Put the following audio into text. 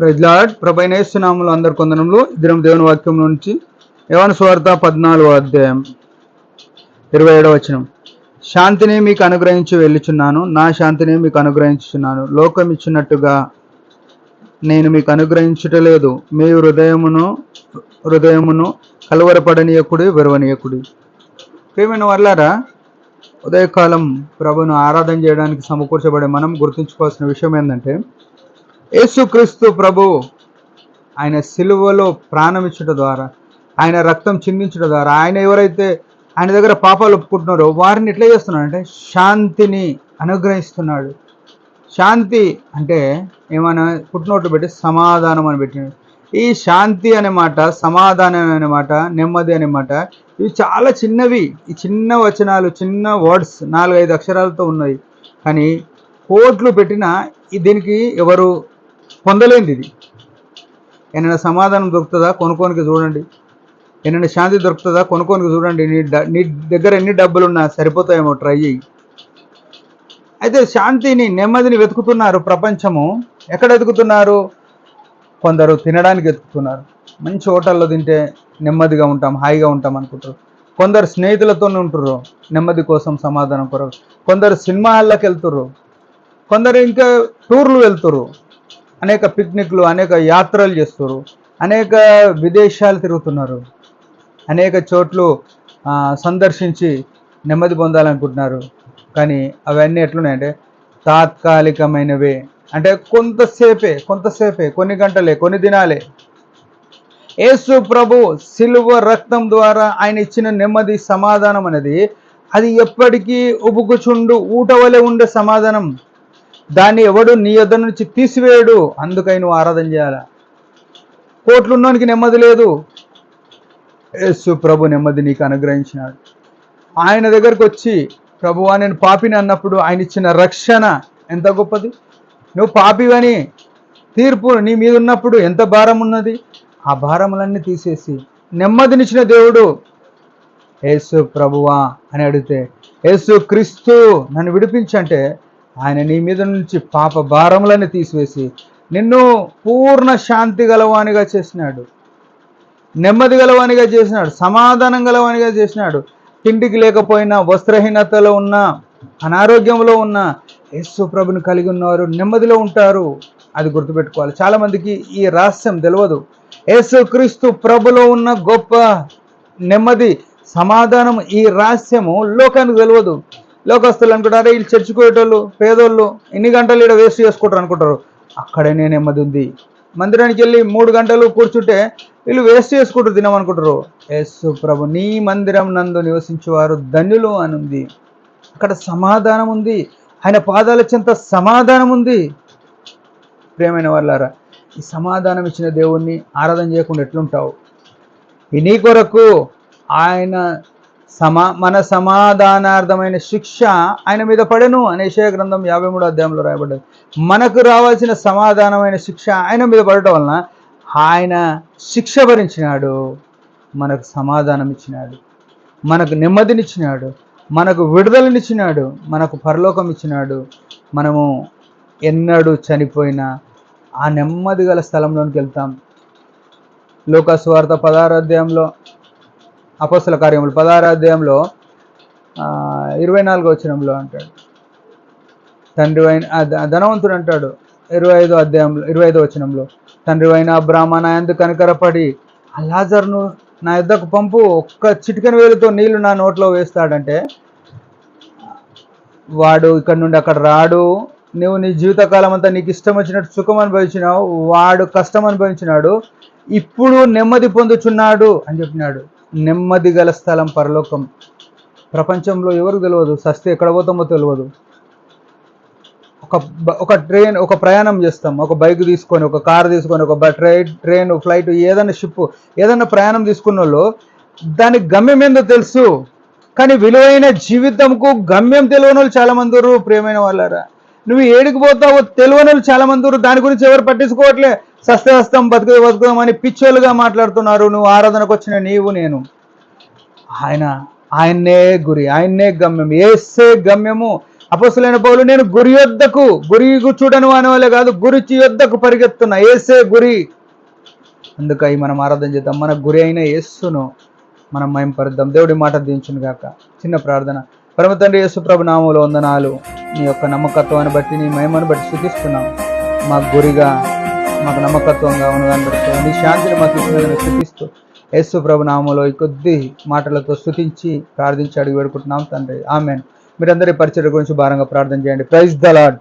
Praise lord. ప్రభువైన యేసు నామములో అందరి కొందనములు. ఇద్దరం దేవుని వాక్యం నుంచి యోహాను సువార్త 14వ అధ్యాయం 27వ వచనం. శాంతిని మీకు అనుగ్రహించి వెళ్ళుచున్నాను, నా శాంతిని మీకు అనుగ్రహించుచున్నాను. లోకం ఇచ్చినట్టుగా నేను మీకు అనుగ్రహించుటలేదు. మీ హృదయమును కలవరపడనీయకుడి, విరవనీయకుడి. ప్రియమైన వాళ్ళారా, ఉదయకాలం ప్రభును ఆరాధన చేయడానికి సమకూర్చబడే మనం గుర్తుంచుకోవాల్సిన విషయం ఏంటంటే, యేసుక్రీస్తు ప్రభు ఆయన సిలువలో ప్రాణం ఇచ్చుట ద్వారా, ఆయన రక్తం చిందించడం ద్వారా, ఆయన ఎవరైతే ఆయన దగ్గర పాపాలు ఒప్పుకుంటున్నారో వారిని ఎట్లా చేస్తున్నాడు అంటే శాంతిని అనుగ్రహిస్తున్నాడు. శాంతి అంటే ఏమైనా పుట్టినోట్లు పెట్టి సమాధానం అని పెట్టినాడు. ఈ శాంతి అనే మాట, సమాధానం అనే మాట, నెమ్మది అనే మాట, ఇవి చాలా చిన్నవి. ఈ చిన్న వచనాలు, చిన్న వర్డ్స్ 4-5 అక్షరాలతో ఉన్నాయి. కానీ కోట్లు పెట్టినా దీనికి ఎవరు పొందలేంది. ఇది ఏమైనా సమాధానం దొరుకుతుందా? కొనుక్కోనికి చూడండి. ఏమైనా శాంతి దొరుకుతుందా? కొనుక్కోనికి చూడండి. నీ దగ్గర ఎన్ని డబ్బులున్నా సరిపోతాయేమో, ట్రై చేయి. అయితే శాంతిని, నెమ్మదిని వెతుకుతున్నారు ప్రపంచము. ఎక్కడ వెతుకుతున్నారు? కొందరు తినడానికి వెతుకుతున్నారు. మంచి హోటల్లో తింటే నెమ్మదిగా ఉంటాం, హాయిగా ఉంటాం అనుకుంటారు. కొందరు స్నేహితులతో ఉంటుర్రు నెమ్మది కోసం, సమాధానం కొరకు. కొందరు సినిమా హాల్లోకి వెళ్తుర్రు. కొందరు ఇంకా టూర్లు వెళ్తుర్రు, అనేక పిక్నిక్లు, అనేక యాత్రలు చేస్తున్నారు, అనేక విదేశాలు తిరుగుతున్నారు, అనేక చోట్లు సందర్శించి నెమ్మది పొందాలనుకుంటున్నారు. కానీ అవన్నీ ఎట్లున్నాయంటే తాత్కాలికమైనవే. అంటే కొంతసేపే, కొన్ని గంటలే, కొన్ని దినాలే. యేసు ప్రభు సిలువ రక్తం ద్వారా ఆయన ఇచ్చిన నెమ్మది, సమాధానం అనేది అది ఎప్పటికీ ఉబుకుచుండు ఊట వలె ఉండే సమాధానం. దాన్ని ఎవడు నీ యొద్ద నుంచి తీసివేయడు. అందుకై నువ్వు ఆరాధన చేయాల. కోట్లున్నోనికి నెమ్మది లేదు. యేసు ప్రభు నెమ్మది నీకు అనుగ్రహించినాడు. ఆయన దగ్గరకు వచ్చి, ప్రభువా నేను పాపిని అన్నప్పుడు ఆయన ఇచ్చిన రక్షణ ఎంత గొప్పది. నువ్వు పాపివని తీర్పు నీ మీద ఉన్నప్పుడు ఎంత భారం ఉన్నది. ఆ భారములన్నీ తీసేసి నెమ్మదినిచ్చిన దేవుడు యేసు ప్రభువా అని అడిగితే, యేసు క్రీస్తు నన్ను విడిపించంటే ఆయన నీ మీద నుంచి పాప భారములన్నీ తీసివేసి నిన్ను పూర్ణ శాంతి గలవానిగా చేసినాడు, నెమ్మది గలవానిగా చేసినాడు, సమాధానం గలవానిగా చేసినాడు. తిండికి లేకపోయినా, వస్త్రహీనతలో ఉన్న, అనారోగ్యంలో ఉన్న యేసు ప్రభుని కలిగి ఉన్నవారు నెమ్మదిలో ఉంటారు. అది గుర్తుపెట్టుకోవాలి. చాలామందికి ఈ రహస్యం తెలియదు. యేసు క్రీస్తు ప్రభులో ఉన్న గొప్ప నెమ్మది, సమాధానం, ఈ రహస్యము లోకానికి తెలియదు. లోకస్తులు అనుకుంటారు, వీళ్ళు చర్చికి పోయేటోళ్ళు, పేదోళ్ళు ఇన్ని గంటలు ఇక్కడ వేస్ట్ చేసుకుంటారు అనుకుంటారు. అక్కడనే నెమ్మది ఉంది. మందిరానికి వెళ్ళి 3 గంటలు కూర్చుంటే వీళ్ళు వేస్ట్ చేసుకుంటారు, తినమనుకుంటారు. యేసు ప్రభు నీ మందిరం నందు నివసించేవారు ధన్యులు అని ఉంది. అక్కడ సమాధానం ఉంది. ఆయన పాదాల చెంత సమాధానం ఉంది. ప్రియమైన వాళ్ళారా, ఈ సమాధానం ఇచ్చిన దేవుణ్ణి ఆరాధన చేయకుండా ఎట్లుంటావు? ఈ నీ కొరకు ఆయన మన సమాధానార్థమైన శిక్ష ఆయన మీద పడెను అని యెషయా గ్రంథం 53వ అధ్యాయంలో రాయబడ్డది. మనకు రావాల్సిన సమాధానమైన శిక్ష ఆయన మీద పడటం వలన ఆయన శిక్ష భరించినాడు, మనకు సమాధానం ఇచ్చినాడు, మనకు నెమ్మదినిచ్చినాడు, మనకు విడుదలనిచ్చినాడు, మనకు పరలోకం ఇచ్చినాడు. మనము ఎన్నడూ చనిపోయినా ఆ నెమ్మది గల స్థలంలోనికి వెళ్తాం. లూకా సువార్త 16వ అధ్యాయంలో, అపోస్తల కార్యములు 16వ అధ్యాయంలో 24వ వచనంలో అంటాడు, తండ్రి అయిన ధనవంతుడు అంటాడు 25వ అధ్యాయంలో 25వ వచనంలో, తండ్రి అయిన అబ్రామా నా యందు కనికరపడి ఆ లాజరును నా యొద్దకు పంపు, ఒక్క చిటికెన వేలుతో నీళ్లు నా నోట్లో వేస్తాడంటే వాడు ఇక్కడ నుండి అక్కడ రాడు. నువ్వు నీ జీవితకాలం అంతా నీకు ఇష్టం వచ్చినట్టు సుఖం అనుభవించినావు, వాడు కష్టం అనుభవించినాడు, ఇప్పుడు నెమ్మది పొందుచున్నాడు అని చెప్పినాడు. నెమ్మది గల స్థలం పరలోకం. ప్రపంచంలో ఎవరికి తెలియదు, సస్తే ఎక్కడ పోతామో తెలియదు. ఒక ప్రయాణం చేస్తాం, ఒక బైక్ తీసుకొని, ఒక కారు తీసుకొని, ఒక ట్రైన్, ఫ్లైట్, ఏదైనా షిప్, ఏదైనా ప్రయాణం తీసుకున్న వాళ్ళు దానికి గమ్యం ఏందో తెలుసు, కానీ విలువైన జీవితంకు గమ్యం తెలియని వాళ్ళు చాలామంది ఉన్నారు. ప్రియమైన వాళ్ళారా, నువ్వు ఏడికి పోతావో తెలియని వాళ్ళు చాలామంది ఉన్నారు. దాని గురించి ఎవరు పట్టించుకోవట్లే. సస్తే వస్తాం, బతుకుదాం అని పిచ్చోలుగా మాట్లాడుతున్నారు. నువ్వు ఆరాధనకు వచ్చిన నీవు, నేను, ఆయన్నే గురి, ఆయన్నే గమ్యం. ఏసే గమ్యము. అపొస్తలుడైన పౌలు నేను గురి చూడను అనేవాళ్ళే కాదు, గురి యొద్దకు పరిగెత్తున్నా, యేసే గురి. అందుకై మనం ఆరాధన చేద్దాం. మన గురి అయిన యేసును మనం మహిమపరుద్దాం. దేవుడి మాట దీవించును గాక. చిన్న ప్రార్థన. పరమ తండ్రి యేసు ప్రభు నామములో వందనాలు. నీ యొక్క నమ్మకత్వాన్ని బట్టి, నీ మహిమను బట్టి స్తుతిస్తున్నాం. మాకు గురిగా, మాకు నమ్మకత్వంగా ఉన్నదాన్ని బట్టి నీ శాంతిని మాకు ఇచ్చినందుకు స్తుతిస్తూ యేసు ప్రభు నామములో ఈ కొద్ది మాటలతో స్తుతించి ప్రార్థించి అడిగి వేడుకుంటున్నాం తండ్రి. ఆమేన్. మీరందరి పరిచర్య గురించి భారంగా ప్రార్థన చేయండి. Praise the lord.